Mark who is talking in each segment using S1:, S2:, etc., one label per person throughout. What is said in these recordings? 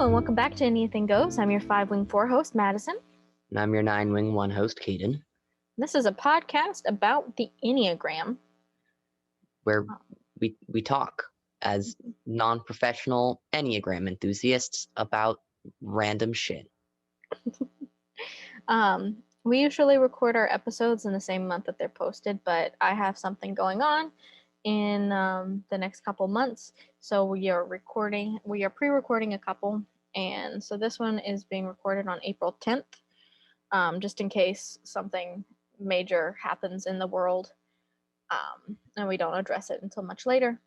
S1: and welcome back to Anything Goes. I'm your 5-wing 4 host, Madison.
S2: And I'm your 9-wing 1 host, Caden.
S1: This is a podcast about the Enneagram,
S2: where we talk as non-professional Enneagram enthusiasts about random shit.
S1: We usually record our episodes in the same month that they're posted, but I have something going on in the next couple months, so we are pre-recording a couple, and so this one is being recorded on April 10th, just in case something major happens in the world, and we don't address it until much later.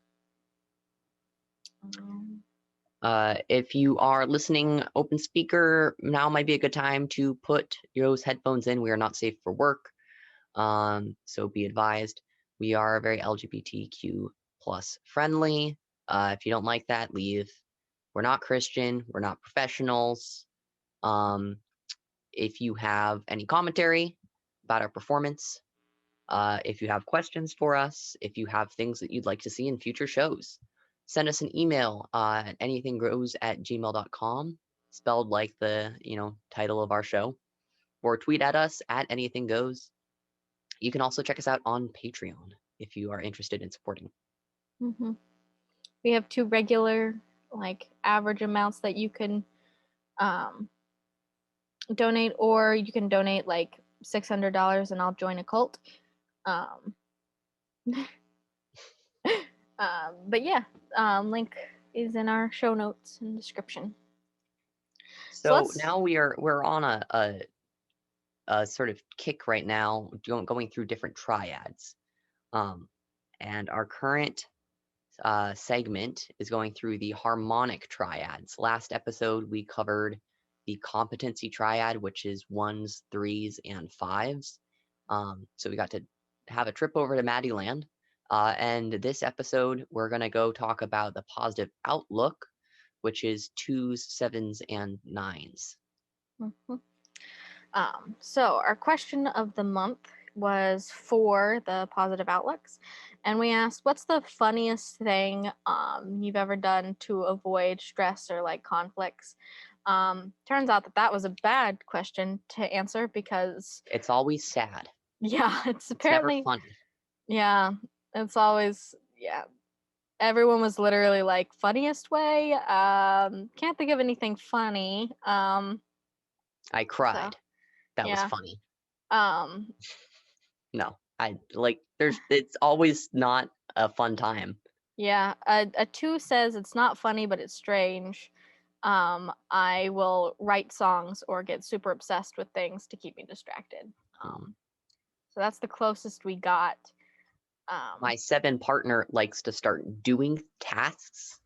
S2: If you are listening open speaker, now might be a good time to put those headphones in. We are not safe for work, so be advised. We are very LGBTQ plus friendly. If you don't like that, leave. We're not Christian. We're not professionals. If you have any commentary about our performance, if you have questions for us, if you have things that you'd like to see in future shows, send us an email at EnneathingGoes@gmail.com, spelled like the title of our show, or tweet at us at EnneathingGoes. You can also check us out on Patreon if you are interested in supporting.
S1: Mm-hmm. We have 2 regular, average amounts that you can donate, or you can donate $600 and I'll join a cult. But yeah, link is in our show notes and description.
S2: So now we're on a sort of kick right now, going through different triads, and our current segment is going through the harmonic triads. Last episode we covered the competency triad, which is 1s, 3s, and 5s. So we got to have a trip over to Maddy land. And this episode, we're going to go talk about the positive outlook, which is 2s, 7s, and 9s.
S1: Mm-hmm. So our question of the month was for the positive outlooks, and we asked, what's the funniest thing you've ever done to avoid stress or conflicts? Turns out that was a bad question to answer because
S2: it's always sad.
S1: Yeah, it's apparently
S2: never funny.
S1: Yeah, it's always, everyone was literally like, funniest way? Can't think of anything funny.
S2: I cried. So, that was funny. No, it's always not a fun time.
S1: Yeah, a 2 says it's not funny, but it's strange. I will write songs or get super obsessed with things to keep me distracted. So that's the closest we got.
S2: My 7 partner likes to start doing tasks.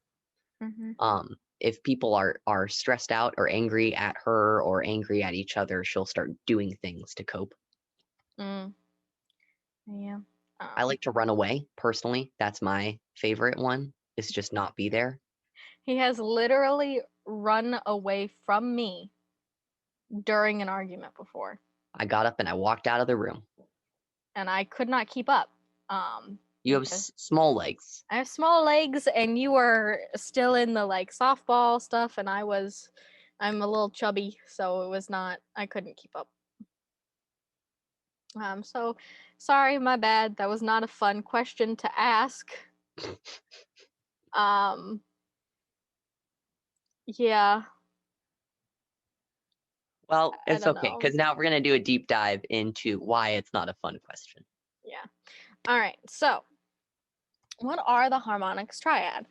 S1: Mm-hmm.
S2: If people are stressed out or angry at her or angry at each other, she'll start doing things to cope.
S1: Yeah.
S2: I like to run away, personally. That's my favorite one, is just not be there.
S1: He has literally run away from me during an argument before.
S2: I got up and I walked out of the room. And
S1: I could not keep up.
S2: You have small legs.
S1: I have small legs, and you were still in the softball stuff, and I'm a little chubby, so it was not, I couldn't keep up. So sorry, my bad. That was not a fun question to ask. Yeah.
S2: Well, it's okay, because now we're going to do a deep dive into why it's not a fun question.
S1: Yeah. All right. So, what are the Harmonics triad?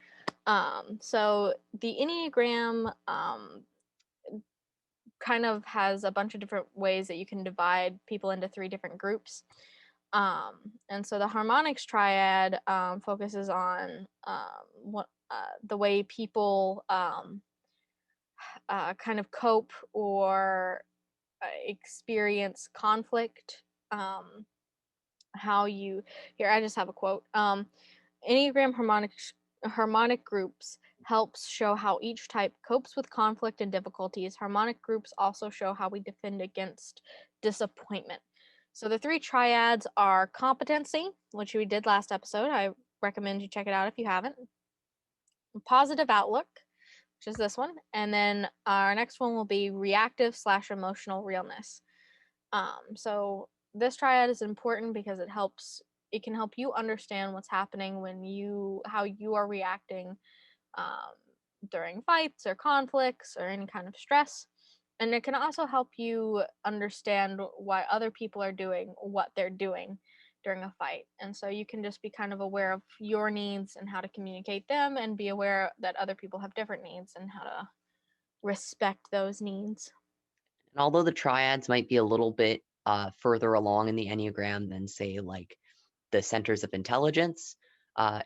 S1: So the Enneagram kind of has a bunch of different ways that you can divide people into 3 different groups. And so the Harmonics triad focuses on the way people kind of cope or experience conflict. I just have a quote. Enneagram harmonic groups helps show how each type copes with conflict and difficulties. Harmonic groups also show how we defend against disappointment. So the 3 triads are competency, which we did last episode. I recommend you check it out if you haven't. Positive outlook, which is this one. And then our next one will be reactive/emotional realness. So this triad is important because it can help you understand what's happening how you are reacting um, during fights or conflicts or any kind of stress. And it can also help you understand why other people are doing what they're doing during a fight. And so you can just be kind of aware of your needs and how to communicate them, and be aware that other people have different needs and how to respect those needs.
S2: And although the triads might be a little bit further along in the Enneagram than, say, like the centers of intelligence,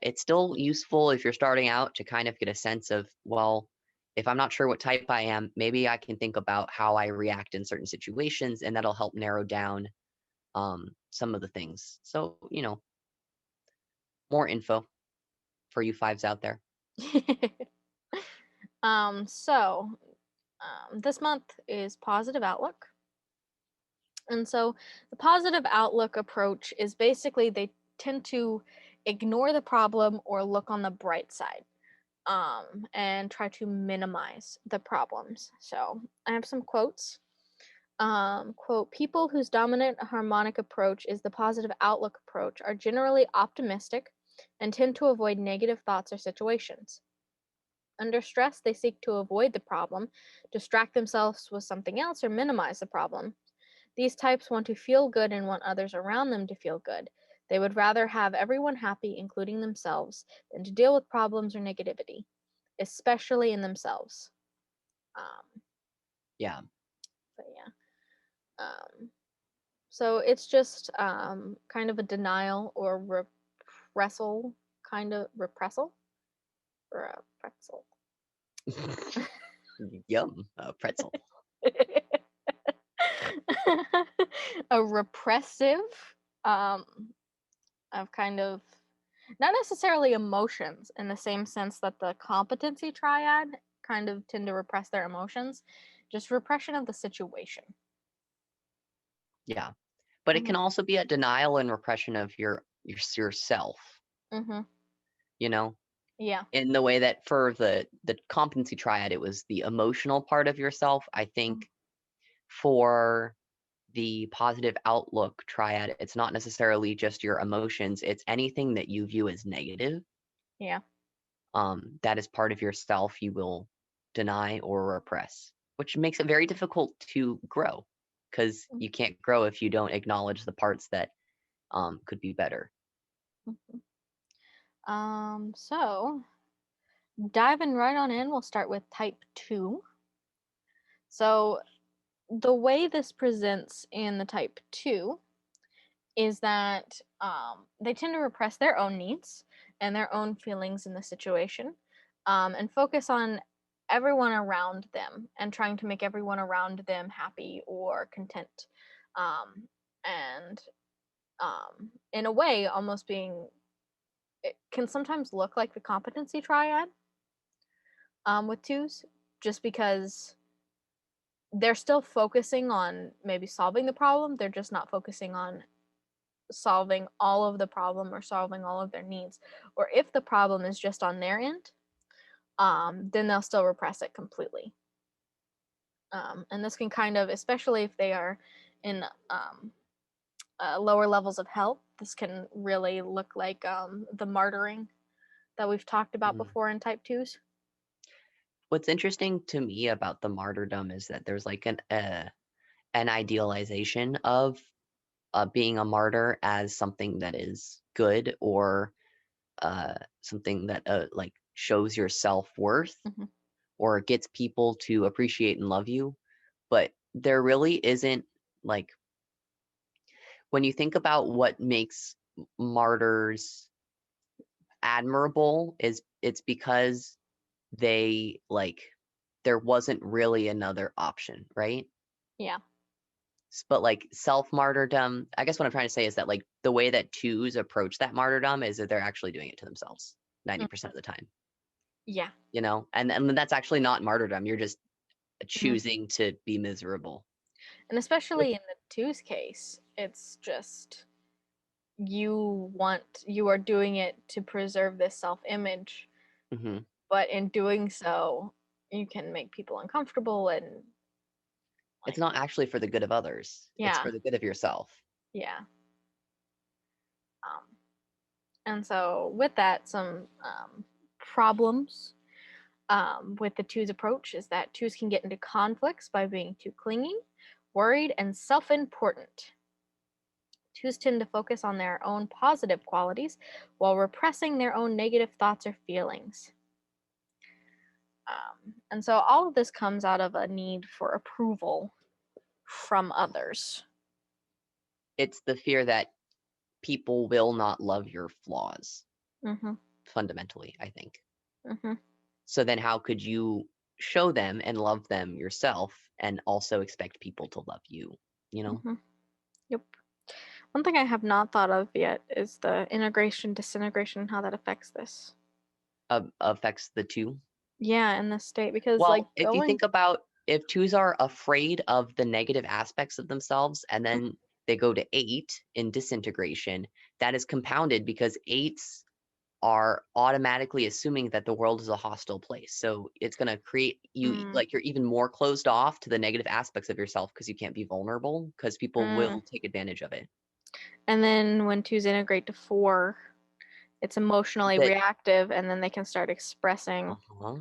S2: it's still useful if you're starting out to kind of get a sense of, well, if I'm not sure what type I am, maybe I can think about how I react in certain situations, and that'll help narrow down some of the things. So, more info for you fives out there.
S1: So this month is positive outlook. And so the positive outlook approach is basically they tend to ignore the problem or look on the bright side, and try to minimize the problems. So I have some quotes. Quote, people whose dominant harmonic approach is the positive outlook approach are generally optimistic and tend to avoid negative thoughts or situations. Under stress, they seek to avoid the problem, distract themselves with something else, or minimize the problem. These types want to feel good and want others around them to feel good. They would rather have everyone happy, including themselves, than to deal with problems or negativity, especially in themselves.
S2: Yeah.
S1: But yeah. So it's just kind of a denial or repressal, kind of repressal or a pretzel.
S2: Yum, pretzel.
S1: A repressive um, of kind of not necessarily emotions in the same sense that the competency triad kind of tend to repress their emotions, just repression of the situation.
S2: Yeah. But it
S1: Mm-hmm.
S2: can also be a denial and repression of yourself,
S1: Mm-hmm.
S2: you know?
S1: Yeah.
S2: In the way that for the competency triad, it was the emotional part of yourself. I think for the positive outlook triad, it's not necessarily just your emotions, it's anything that you view as negative.
S1: Yeah.
S2: That is part of yourself you will deny or repress, which makes it very difficult to grow, because you can't grow if you don't acknowledge the parts that could be better.
S1: So diving right on in, we'll start with type 2. So the way this presents in the type 2 is that they tend to repress their own needs and their own feelings in the situation, and focus on everyone around them and trying to make everyone around them happy or content. And in a way, almost being, it can sometimes look like the competency triad with twos, just because they're still focusing on maybe solving the problem. They're just not focusing on solving all of the problem or solving all of their needs. Or if the problem is just on their end, then they'll still repress it completely. And this can kind of, especially if they are in lower levels of health, this can really look like the martyring that we've talked about before in type 2s.
S2: What's interesting to me about the martyrdom is that there's like an idealization of being a martyr as something that is good, or something that like shows your self-worth,
S1: Mm-hmm.
S2: or gets people to appreciate and love you. But there really isn't, like, when you think about what makes martyrs admirable, is it's because they, like, there wasn't really another option, right?
S1: Yeah.
S2: But like self-martyrdom, I guess what I'm trying to say is that, like, the way that twos approach that martyrdom is that they're actually doing it to themselves 90% of the time,
S1: Yeah.
S2: and that's actually not martyrdom. You're just
S1: Mm-hmm.
S2: choosing to be miserable.
S1: And
S2: Which,
S1: especially in the twos case, it's just you are doing it to preserve this self-image,
S2: mhm.
S1: but in doing so, you can make people uncomfortable and
S2: It's
S1: like,
S2: not actually for the good of others. It's
S1: yeah,
S2: for the good of yourself.
S1: yeah. Um, and so with that, some problems with the twos approach is that twos can get into conflicts by being too clingy, worried, and self-important. Twos tend to focus on their own positive qualities while repressing their own negative thoughts or feelings. And so all of this comes out of a need for approval from others.
S2: It's the fear that people will not love your flaws,
S1: Mm-hmm.
S2: fundamentally, I think.
S1: Mm-hmm.
S2: So then how could you show them and love them yourself and also expect people to love you, you know?
S1: Mm-hmm. Yep. One thing I have not thought of yet is the integration, disintegration, and how that affects this.
S2: Affects the two.
S1: Yeah, in this state, because like
S2: Well, if you
S1: going.
S2: think about if twos are afraid of the negative aspects of themselves and then they go to 8 in disintegration, that is compounded because 8s are automatically assuming that the world is a hostile place. So it's going to create you
S1: Mm,
S2: like you're even more closed off to the negative aspects of yourself because you can't be vulnerable because people
S1: mm.
S2: will take advantage of it.
S1: And then when twos integrate to 4, it's emotionally
S2: That
S1: reactive, and then they can start expressing
S2: uh-huh.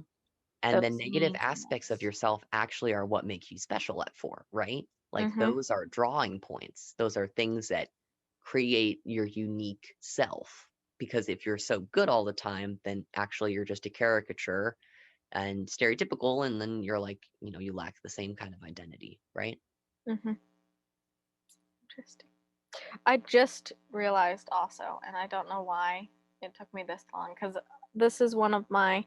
S2: And the
S1: those
S2: negative
S1: needs and
S2: aspects of
S1: wants.
S2: yourself actually are what make you special at 4, right? Like
S1: Mm-hmm.
S2: those are drawing points. Those are things that create your unique self. Because if you're so good all the time, then actually you're just a caricature and stereotypical, and then you're like, you lack the same kind of identity, right?
S1: Mm-hmm. Interesting. I just realized also, and I don't know why it took me this long, because this is one of my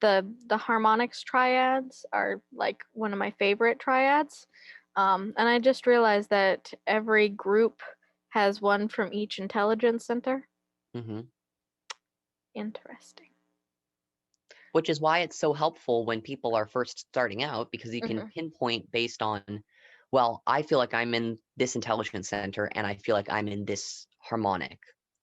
S1: the harmonics triads are like one of my favorite triads. And I just realized that every group has one from each intelligence center.
S2: hmm
S1: Interesting.
S2: Which is why it's so helpful when people are first starting out, because you can
S1: Mm-hmm.
S2: pinpoint based on, well, I feel like I'm in this intelligence center and I feel like I'm in this harmonic.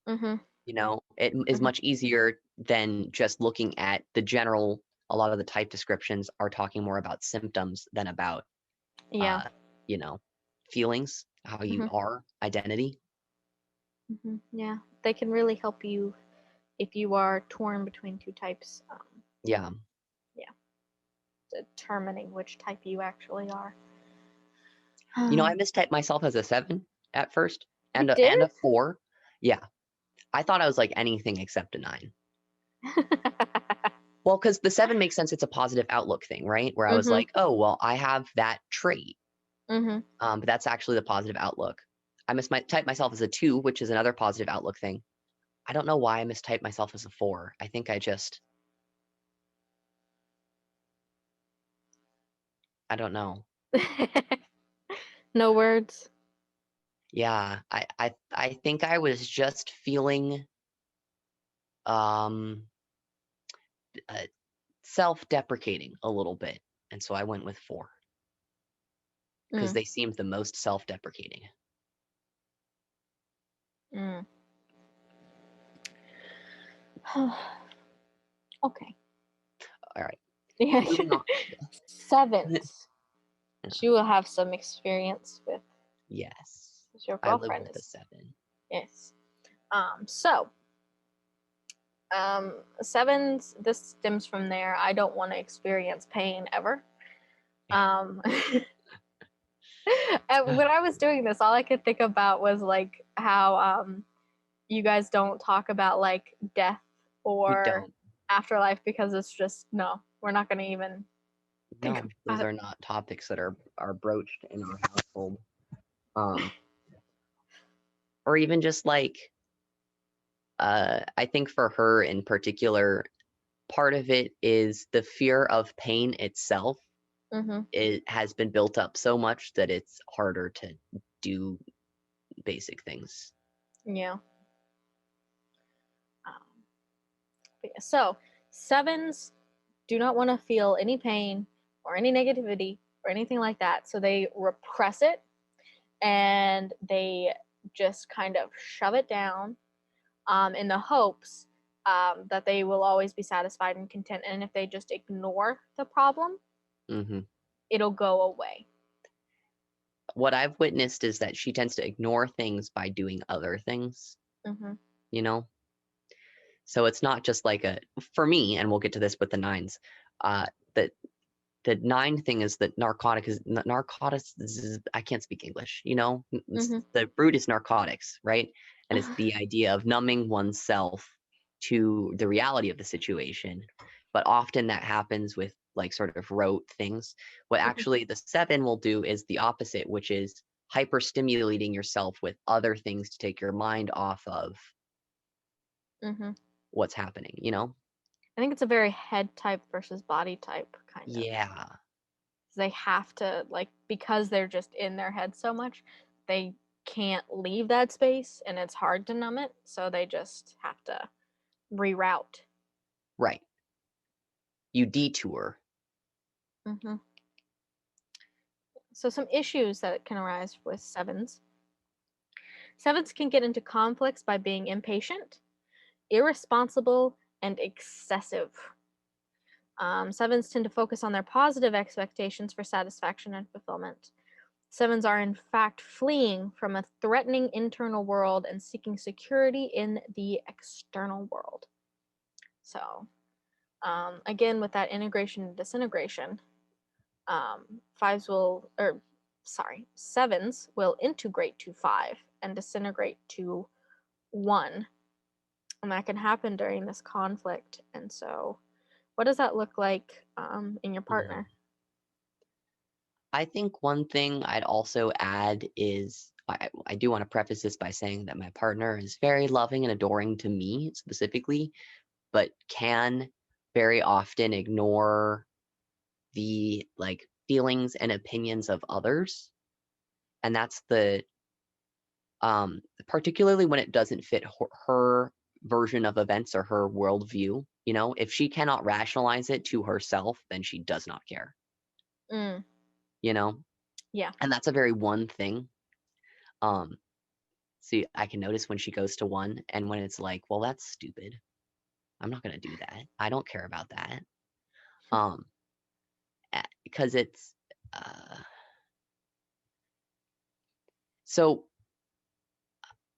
S1: Mm-hmm.
S2: It is
S1: Mm-hmm.
S2: much easier than just looking at the general. A lot of the type descriptions are talking more about symptoms than about,
S1: Yeah.
S2: uh, you know, feelings, how you
S1: Mm-hmm.
S2: are, identity.
S1: Mm-hmm. Yeah. They can really help you if you are torn between two types.
S2: Yeah.
S1: Yeah. Determining which type you actually are.
S2: I mistyped myself as a 7 at first
S1: You
S2: and
S1: did?
S2: a 4. Yeah. I thought I was like anything except a 9. Well, because the 7 makes sense. It's a positive outlook thing, right? Where I was
S1: Mm-hmm.
S2: like, oh, well, I have that trait.
S1: Mm-hmm.
S2: But that's actually the positive outlook. I mistyped myself as a 2, which is another positive outlook thing. I don't know why I mistyped myself as a 4. I think I don't know.
S1: No words.
S2: Yeah, I think I was just feeling um uh, self-deprecating a little bit, and so I went with 4 because
S1: Mm,
S2: they seemed the most self-deprecating.
S1: mm. Okay.
S2: All right,
S1: Yeah.
S2: moving on.
S1: Sevens. You will have some experience with
S2: Yes,
S1: your
S2: I live
S1: girlfriend
S2: with a
S1: is.
S2: 7.
S1: Yes. So sevens, this stems from there. I don't want to experience pain ever. Um and when I was doing this, all I could think about was like how you guys don't talk about like death
S2: We
S1: or
S2: don't.
S1: afterlife because it's just no, we're not gonna even think
S2: No, those
S1: about
S2: are not topics that are broached in our household. Um, or even just like I think for her in particular, part of it is the fear of pain itself.
S1: it. Mm-hmm.
S2: It has been built up so much that it's harder to do basic things.
S1: Yeah. Um, but yeah. So sevens do not want to feel any pain or any negativity or anything like that. So they repress it and they just kind of shove it down in the hopes that they will always be satisfied and content, and if they just ignore the problem, it'll go away.
S2: What I've witnessed is that she tends to ignore things by doing other things, you know? So it's not just like for me, and we'll get to this with the nines, that the nine thing is that narcotics, I can't speak English, you know? The root is narcotics, right? And it's the idea of numbing oneself to the reality of the situation. But often that happens with like sort of rote things. What actually the seven will do is the opposite, which is hyper stimulating yourself with other things to take your mind off of what's happening, you know?
S1: I think it's a very head type versus body type kind of.
S2: Yeah.
S1: They have to, like, because they're just in their head so much, they can't leave that space, and it's hard to numb it, so they just have to reroute.
S2: Right. You detour.
S1: So some issues that can arise with sevens. Sevens can get into conflicts by being impatient, irresponsible, and excessive. Sevens tend to focus on their positive expectations for satisfaction and fulfillment. Sevens are in fact fleeing from a threatening internal world and seeking security in the external world. So, again, with that integration and disintegration, sevens will integrate to 5 and disintegrate to 1. And that can happen during this conflict. And so, what does that look like in your partner?
S2: I think one thing I'd also add is I do want to preface this by saying that my partner is very loving and adoring to me specifically, but can very often ignore the like feelings and opinions of others. And that's particularly when it doesn't fit her version of events or her worldview. You know, if she cannot rationalize it to herself, then she does not care. You know?
S1: Yeah.
S2: And that's a very one thing. See, I can notice when she goes to 1 and when it's like, well, that's stupid. I'm not going to do that. I don't care about that. Because it's so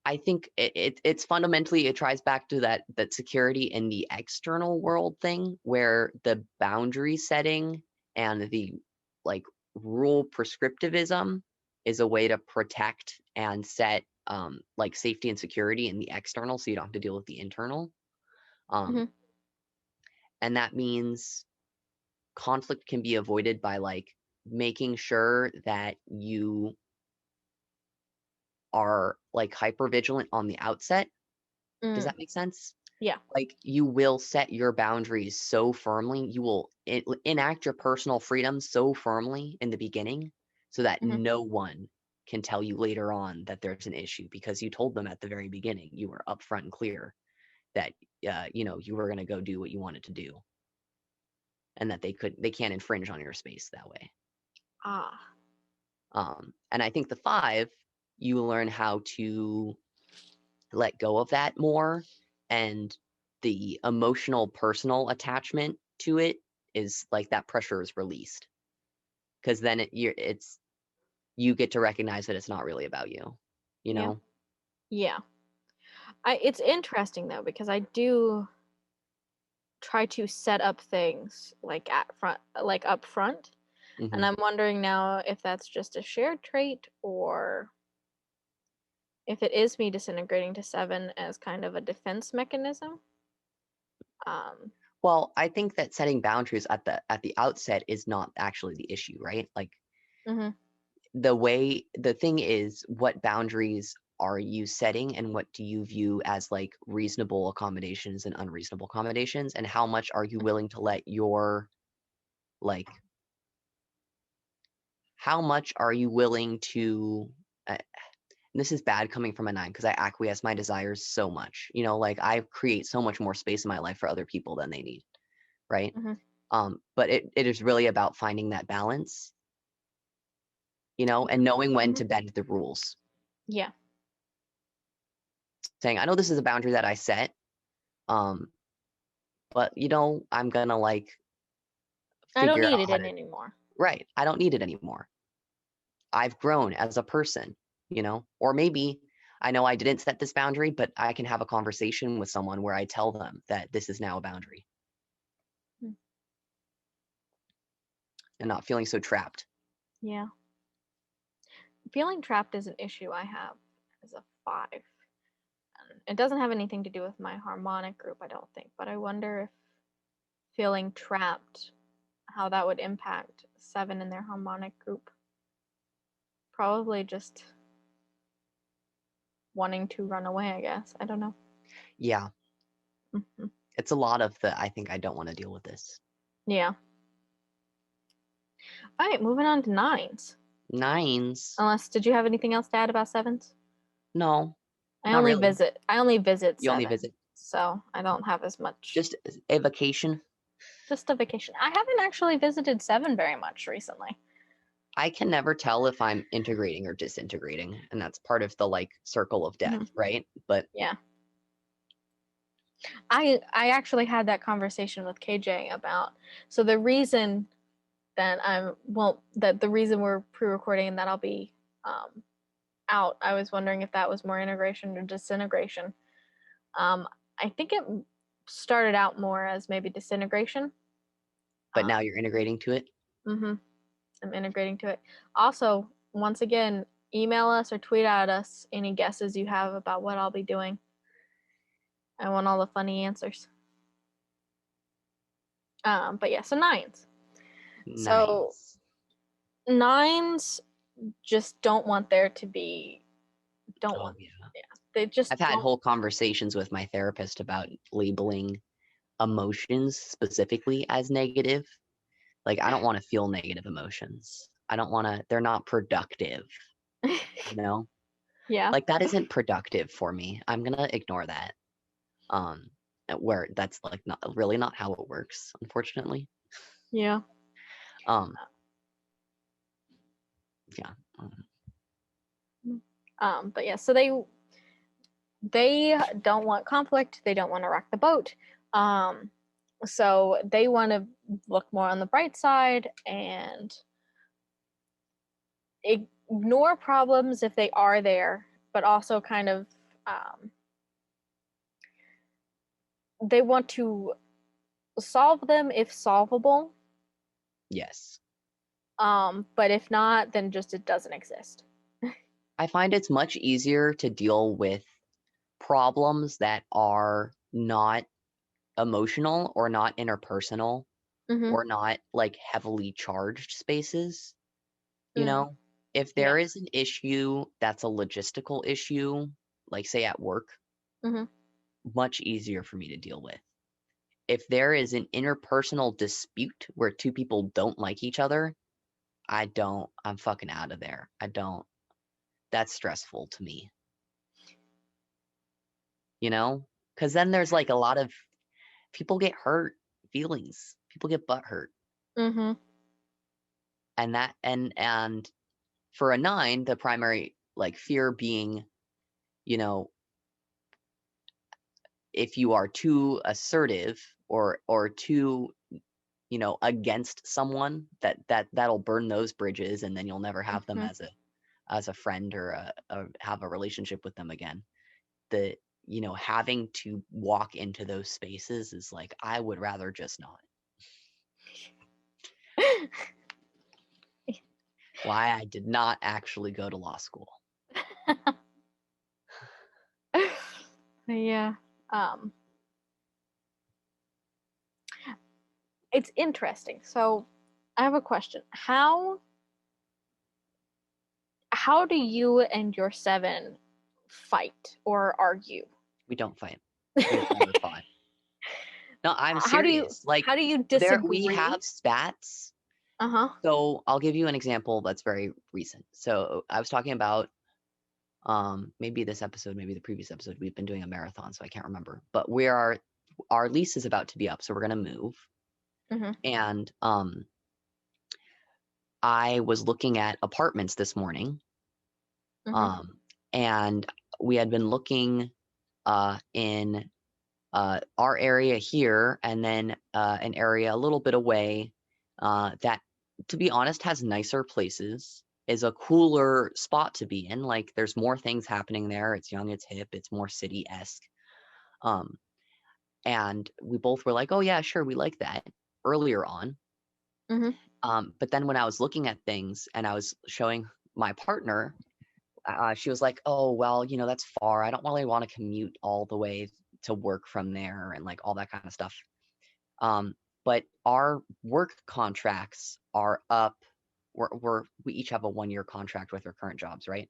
S2: I think it's fundamentally, it tries back to that security in the external world thing, where the boundary setting and the like rule prescriptivism is a way to protect and set like safety and security in the external, so you don't have to deal with the internal. And that means conflict can be avoided by like making sure that you are like hyper vigilant on the outset. Does that make sense?
S1: Yeah.
S2: Like you will set your boundaries so firmly, you will enact your personal freedom so firmly in the beginning so that no one can tell you later on that there's an issue, because you told them at the very beginning, you were upfront and clear that you were going to go do what you wanted to do, and that they can't infringe on your space that way. And I think the 5, you learn how to let go of that more, and the emotional personal attachment to it is like that pressure is released, because then you get to recognize that it's not really about you, you know?
S1: Yeah. It's interesting though, because I do try to set up things like up front. And I'm wondering now if that's just a shared trait, or if it is me disintegrating to 7 as kind of a defense mechanism.
S2: Well, I think that setting boundaries at the outset is not actually the issue, right? Like the thing is, what boundaries are you setting, and what do you view as like reasonable accommodations and unreasonable accommodations, and how much are you willing to let your like how much are you willing to this is bad coming from a 9, because I acquiesce my desires so much, you know, like I create so much more space in my life for other people than they need, right? But it is really about finding that balance, you know, and knowing when to bend the rules.
S1: Yeah.
S2: Saying, I know this is a boundary that I set, But I'm gonna like
S1: I don't
S2: figure
S1: need
S2: out
S1: it
S2: how to.
S1: anymore.
S2: Right. I don't need it anymore. I've grown as a person, or maybe I know I didn't set this boundary, but I can have a conversation with someone where I tell them that this is now a boundary and not feeling so trapped.
S1: Yeah. Feeling trapped is an issue I have as a 5. And it doesn't have anything to do with my harmonic group, I don't think, but I wonder if feeling trapped, how that would impact 7 in their harmonic group. Probably just wanting to run away, I guess. I don't know.
S2: Yeah.
S1: Mm-hmm.
S2: It's a lot of I think I don't want to deal with this.
S1: Yeah. All right, moving on to 9s.
S2: 9s.
S1: Unless, did you have anything else to add about 7s?
S2: No,
S1: I
S2: not
S1: only
S2: really.
S1: visit. I only visit
S2: You only
S1: 7,
S2: visit.
S1: so I don't have as much.
S2: Just a vacation.
S1: Just a vacation. I haven't actually visited 7 very much recently.
S2: I can never tell if I'm integrating or disintegrating, and that's part of the circle of death, right? But
S1: yeah, I actually had that conversation with KJ about, so the reason that the reason we're pre-recording and that I'll be out. I was wondering if that was more integration or disintegration. I think it started out more as maybe disintegration.
S2: but now you're integrating to it.
S1: I'm integrating to it. Also, once again, email us or tweet at us any guesses you have about what I'll be doing. I want all the funny answers. But yeah, so 9s. So
S2: Nice.
S1: 9s just don't want there to be. Don't
S2: Oh
S1: want.
S2: yeah.
S1: Yeah, they just.
S2: I've had
S1: don't.
S2: whole conversations with my therapist about labeling emotions specifically as negative. Like, I don't want to feel negative emotions. I don't want to, they're not productive, you know?
S1: Yeah.
S2: Like, that isn't productive for me. I'm going to ignore that. Where that's not really not how it works, unfortunately.
S1: Yeah.
S2: Um, yeah.
S1: But yeah, so they don't want conflict. They don't want to rock the boat. So they want to look more on the bright side and ignore problems if they are there, but also kind of they want to solve them if solvable.
S2: Yes.
S1: But if not, then just it doesn't exist.
S2: I find it's much easier to deal with problems that are not emotional or not interpersonal
S1: Mm-hmm.
S2: or not heavily charged spaces.
S1: Mm.
S2: If
S1: Yeah.
S2: there is an issue that's a logistical issue, like say at work,
S1: Mm-hmm.
S2: much easier for me to deal with. If there is an interpersonal dispute where two people don't like each other, I'm fucking out of there. That's stressful to me, because then there's a lot of people get hurt feelings, people get butt hurt.
S1: Mm-hmm.
S2: And for a 9, the primary fear being, if you are too assertive or too against someone, that'll burn those bridges, and then you'll never have them
S1: Mm-hmm.
S2: as a friend or have a relationship with them again. The having to walk into those spaces is I would rather just not. Why I did not actually go to law school.
S1: Yeah. It's interesting. So I have a question. How do you and your 7 fight or argue?
S2: We don't fight. We've never fought. No, I'm
S1: How do you
S2: serious.
S1: how do you
S2: We have
S1: disagree?
S2: spats.
S1: Uh-huh.
S2: So I'll give you an example that's very recent. So I was talking about maybe this episode, maybe the previous episode, we've been doing a marathon, so I can't remember. But our lease is about to be up, so we're gonna move.
S1: Mm-hmm.
S2: And I was looking at apartments this morning.
S1: Mm-hmm.
S2: And we had been looking in our area here, and then an area a little bit away that, to be honest, has nicer places, is a cooler spot to be in. Like, there's more things happening there. It's young, it's hip, it's more city-esque. And we both were like, oh yeah, sure, we like that earlier on. But then when I was looking at things and I was showing my partner, she was like, oh, well, you know, that's far. I don't really want to commute all the way to work from there and like all that kind of stuff. But our work contracts are up. We each have a 1-year contract with our current jobs, right?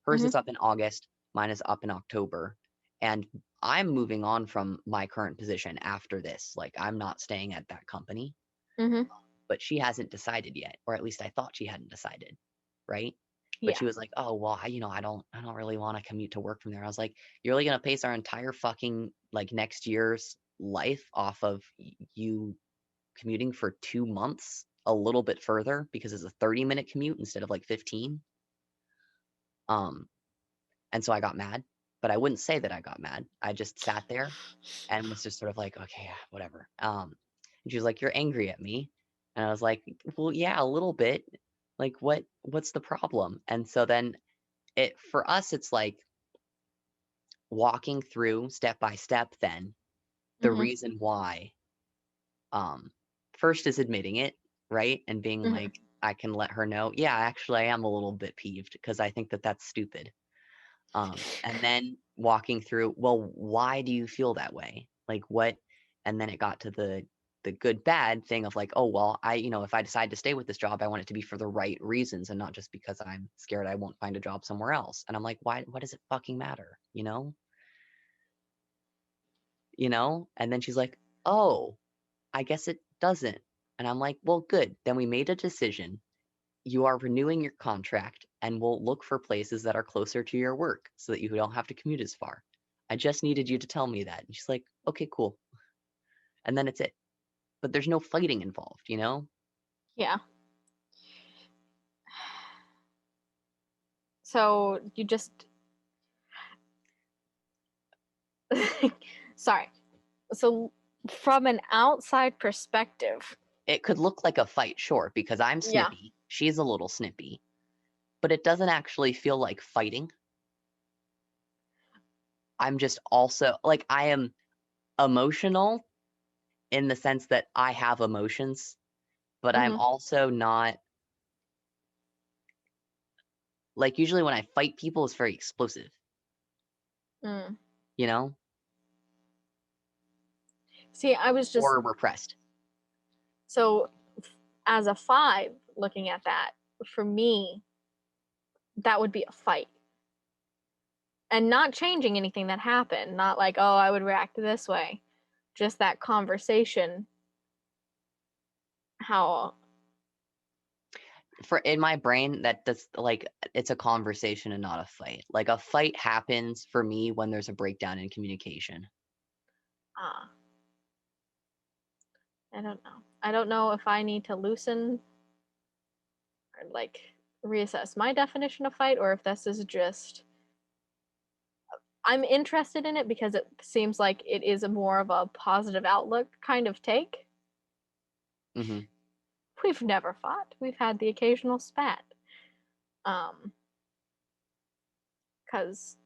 S2: Hers is up in August, mine is up in October. And I'm moving on from my current position after this. Like, I'm not staying at that company. But she hasn't decided yet, or at least I thought she hadn't decided, right? But she was like, oh, well, I don't really want to commute to work from there. I was like, you're really gonna base our entire fucking like next year's life off of you commuting for 2 months a little bit further because it's a 30-minute commute instead of like 15? And so I got mad, but I wouldn't say that I got mad. I just sat there and was just sort of like, okay, yeah, whatever. And she was like, you're angry at me. And I was like, well, yeah, a little bit. Like, what's the problem? And so then for us, it's like walking through step by step then the reason why. First is admitting it, right? And being like, I can let her know, yeah, actually I am a little bit peeved because I think that that's stupid. And then walking through, well, why do you feel that way? Like, what? And then it got to the good bad thing of like, oh, well, if I decide to stay with this job, I want it to be for the right reasons and not just because I'm scared I won't find a job somewhere else. And I'm like, why? What does it fucking matter? And then she's like, oh, I guess it doesn't. And I'm like, well, good. Then we made a decision. You are renewing your contract and we'll look for places that are closer to your work so that you don't have to commute as far. I just needed you to tell me that. And she's like, okay, cool. And then it's it. But there's no fighting involved, you know?
S1: Yeah. So you just sorry. So from an outside perspective,
S2: It could look like a fight, sure, because I'm snippy. She's a little snippy. But it doesn't actually feel like fighting. I'm just also, like, I am emotional in the sense that I have emotions, but I'm also not, like, usually when I fight people, it's very explosive. You know?
S1: See, I was just
S2: Or repressed.
S1: so as a 5 looking at that, for me, that would be a fight. And not changing anything that happened, not like, oh, I would react this way. Just that conversation. How
S2: In my brain, that does, like, it's a conversation and not a fight. Like, a fight happens for me when there's a breakdown in communication.
S1: I don't know. I don't know if I need to loosen or like reassess my definition of fight or if this is just I'm interested in it because it seems like it is a more of a positive outlook kind of take. We've never fought. We've had the occasional spat. Because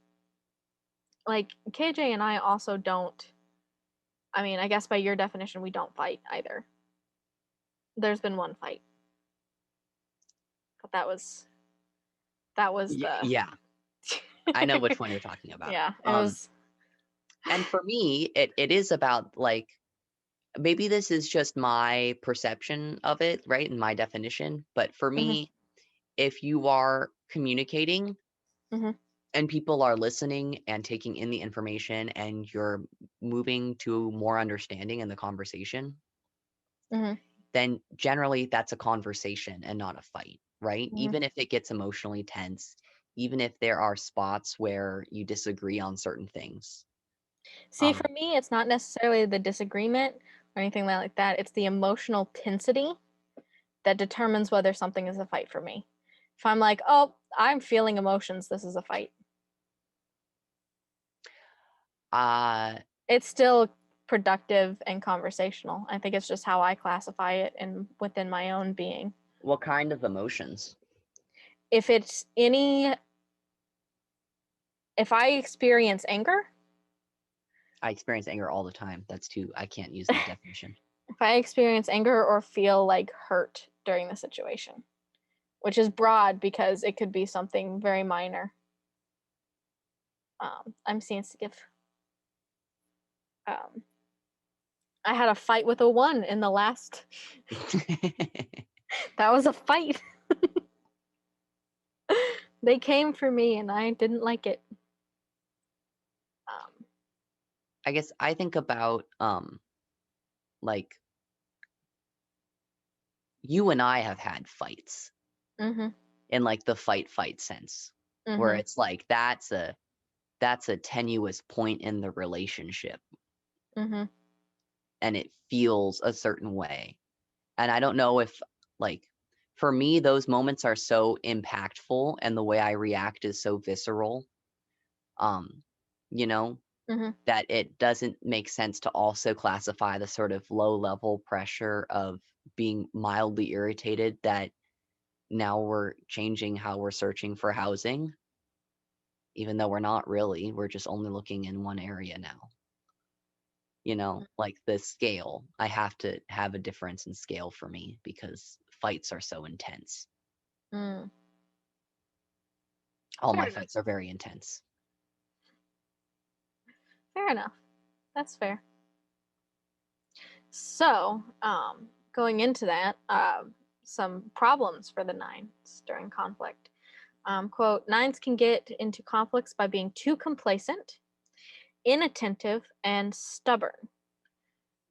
S1: like KJ and I also don't. I mean, I guess by your definition, we don't fight either. There's been one fight, but that was the
S2: Yeah. I know which one you're talking about.
S1: Yeah, it was.
S2: And for me, it is about, like, maybe this is just my perception of it, right? And my definition. But for me, if you are communicating and people are listening and taking in the information and you're moving to more understanding in the conversation, then generally that's a conversation and not a fight, right? Even if it gets emotionally tense, even if there are spots where you disagree on certain things.
S1: See, for me, it's not necessarily the disagreement or anything like that. It's the emotional tensity that determines whether something is a fight for me. If I'm like, oh, I'm feeling emotions, this is a fight. It's still productive and conversational. I think it's just how I classify it within my own being.
S2: What kind of emotions?
S1: If I experience anger,
S2: I experience anger all the time. I can't use that definition.
S1: if I experience anger or feel like hurt during the situation, which is broad because it could be something very minor. I'm sensitive. I had a fight with a 1 in the last. That was a fight. They came for me and I didn't like it.
S2: I guess I think about like you and I have had fights in like the fight sense, where it's like that's a tenuous point in the relationship, and it feels a certain way. And I don't know if, like, for me, those moments are so impactful and the way I react is so visceral, you know, that it doesn't make sense to also classify the sort of low level pressure of being mildly irritated that now we're changing how we're searching for housing, even though we're not really. We're just only looking in one area now. Like the scale, I have to have a difference in scale for me because fights are so intense. All my fights are very intense.
S1: Fair enough. That's fair. So, going into that, some problems for the 9s during conflict. Quote, 9s can get into conflicts by being too complacent, inattentive, and stubborn.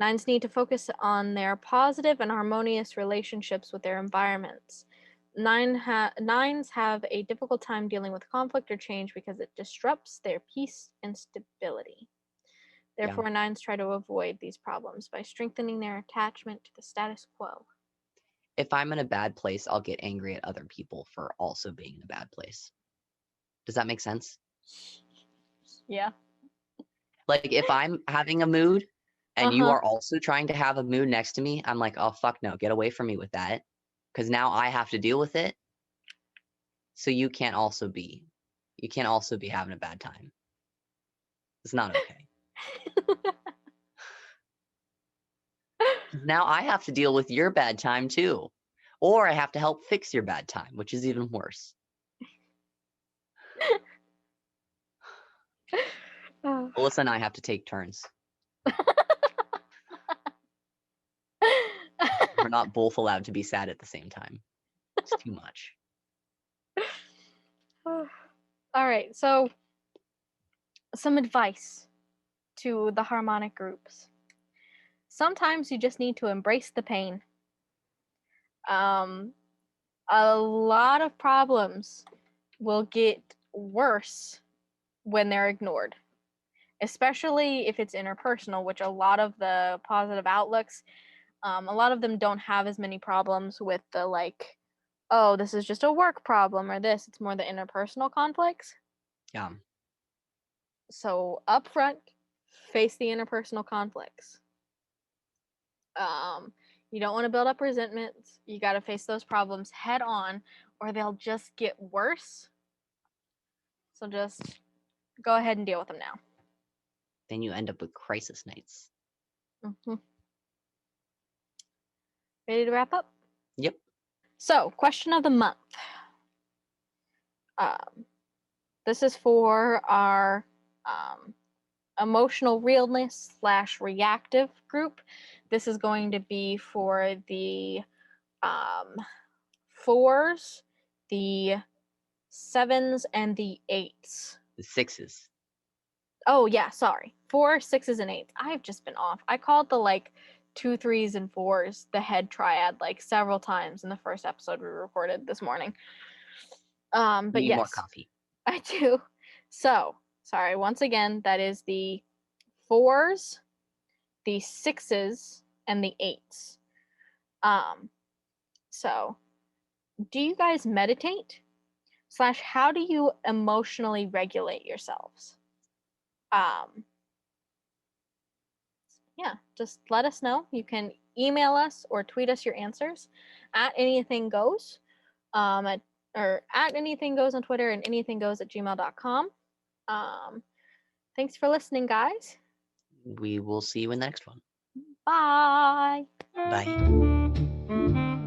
S1: 9s need to focus on their positive and harmonious relationships with their environments. 9s have a difficult time dealing with conflict or change because it disrupts their peace and stability. Therefore, 9s try to avoid these problems by strengthening their attachment to the status quo.
S2: If I'm in a bad place, I'll get angry at other people for also being in a bad place. Does that make sense?
S1: Yeah.
S2: Like if I'm having a mood and you are also trying to have a mood next to me, I'm like, oh, fuck no, get away from me with that. Because now I have to deal with it. So you can't also be having a bad time. It's not okay. Now I have to deal with your bad time too. Or I have to help fix your bad time, which is even worse. Alyssa and I have to take turns. We're not both allowed to be sad at the same time. It's too much.
S1: All right, so some advice to the harmonic groups. Sometimes you just need to embrace the pain. A lot of problems will get worse when they're ignored, especially if it's interpersonal, which a lot of the positive outlooks, a lot of them don't have as many problems with the like, oh, this is just a work problem or this. It's more the interpersonal conflicts.
S2: Yeah.
S1: So up front, face the interpersonal conflicts. You don't want to build up resentments. You got to face those problems head on, or they'll just get worse. So just go ahead and deal with them now.
S2: Then you end up with crisis nights.
S1: Ready to wrap up?
S2: Yep.
S1: So, question of the month. This is for our emotional realness / reactive group. This is going to be for the 4s, the 7s, and the 8s.
S2: The 6s.
S1: Oh yeah, sorry. 4, 6s, and 8s. I've just been off. I called the like 2, 3s, and 4s the head triad like several times in the first episode we recorded this morning. But
S2: you need
S1: yes,
S2: more coffee.
S1: I do. So sorry. Once again, that is the 4s, the 6s, and the 8s. So do you guys meditate? / how do you emotionally regulate yourselves? yeah, just let us know. You can email us or tweet us your answers at EnneathingGoes, or at EnneathingGoes on Twitter and EnneathingGoes@gmail.com. Thanks for listening, guys.
S2: We will see you in the next one.
S1: Bye.
S2: Bye.